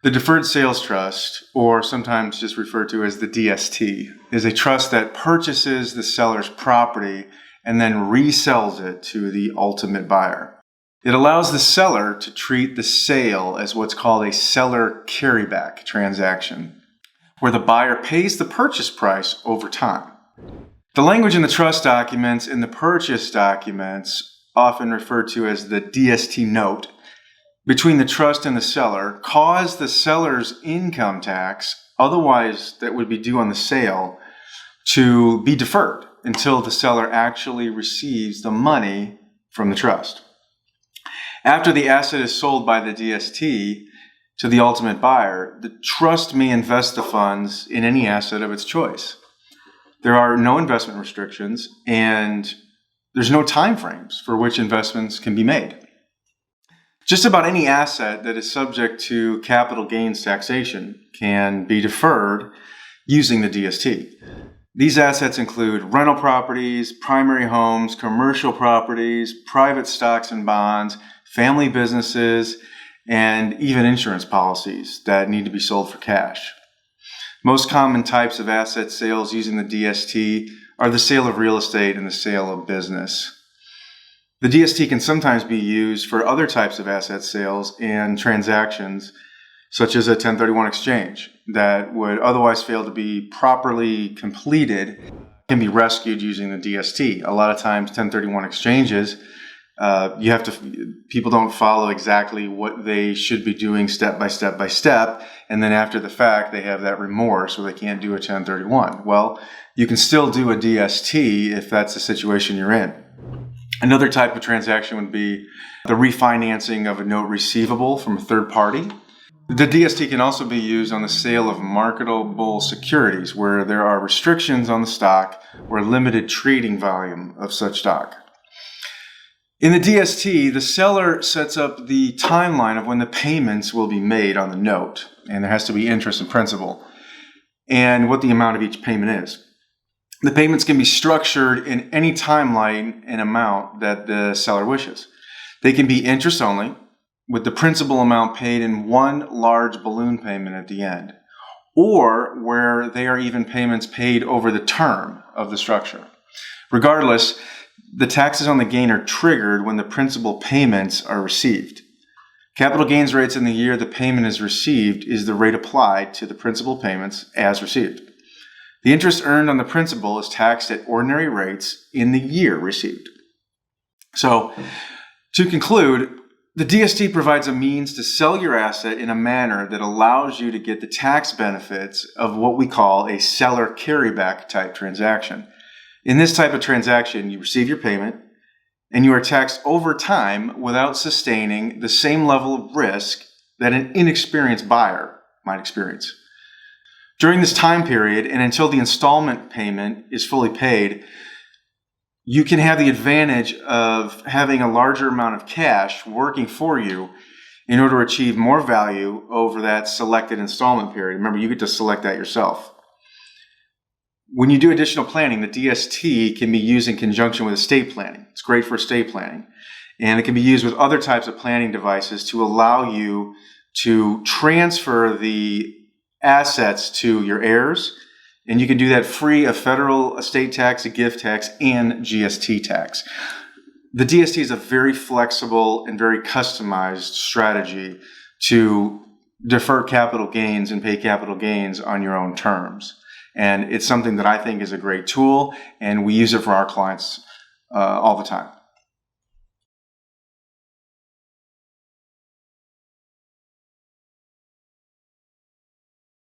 The Deferred Sales Trust, or sometimes just referred to as the DST, is a trust that purchases the seller's property and then resells it to the ultimate buyer. It allows the seller to treat the sale as what's called a seller carryback transaction, where the buyer pays the purchase price over time. The language in the trust documents and the purchase documents, often referred to as the DST Note, between the trust and the seller, cause the seller's income tax, otherwise that would be due on the sale, to be deferred until the seller actually receives the money from the trust. After the asset is sold by the DST to the ultimate buyer, the trust may invest the funds in any asset of its choice. There are no investment restrictions, and there's no time frames for which investments can be made. Just about any asset that is subject to capital gains taxation can be deferred using the DST. These assets include rental properties, primary homes, commercial properties, private stocks and bonds, family businesses, and even insurance policies that need to be sold for cash. Most common types of asset sales using the DST are the sale of real estate and the sale of business. The DST can sometimes be used for other types of asset sales and transactions, such as a 1031 exchange that would otherwise fail to be properly completed, can be rescued using the DST. A lot of times 1031 exchanges, people don't follow exactly what they should be doing step by step by step, and then after the fact they have that remorse or they can't do a 1031. Well, you can still do a DST if that's the situation you're in. Another type of transaction would be the refinancing of a note receivable from a third party. The DST can also be used on the sale of marketable securities where there are restrictions on the stock or limited trading volume of such stock. In the DST, the seller sets up the timeline of when the payments will be made on the note, and there has to be interest and principal, and what the amount of each payment is. The payments can be structured in any timeline and amount that the seller wishes. They can be interest only, with the principal amount paid in one large balloon payment at the end, or where they are even payments paid over the term of the structure. Regardless, the taxes on the gain are triggered when the principal payments are received. Capital gains rates in the year the payment is received is the rate applied to the principal payments as received. The interest earned on the principal is taxed at ordinary rates in the year received. So, to conclude, the DST provides a means to sell your asset in a manner that allows you to get the tax benefits of what we call a seller carryback type transaction. In this type of transaction, you receive your payment and you are taxed over time without sustaining the same level of risk that an inexperienced buyer might experience. During this time period and until the installment payment is fully paid, you can have the advantage of having a larger amount of cash working for you in order to achieve more value over that selected installment period. Remember, you get to select that yourself. When you do additional planning, the DST can be used in conjunction with estate planning. It's great for estate planning. And it can be used with other types of planning devices to allow you to transfer the assets to your heirs. And you can do that free of federal estate tax, a gift tax, and GST tax. The DST is a very flexible and very customized strategy to defer capital gains and pay capital gains on your own terms. And it's something that I think is a great tool, and we use it for our clients all the time.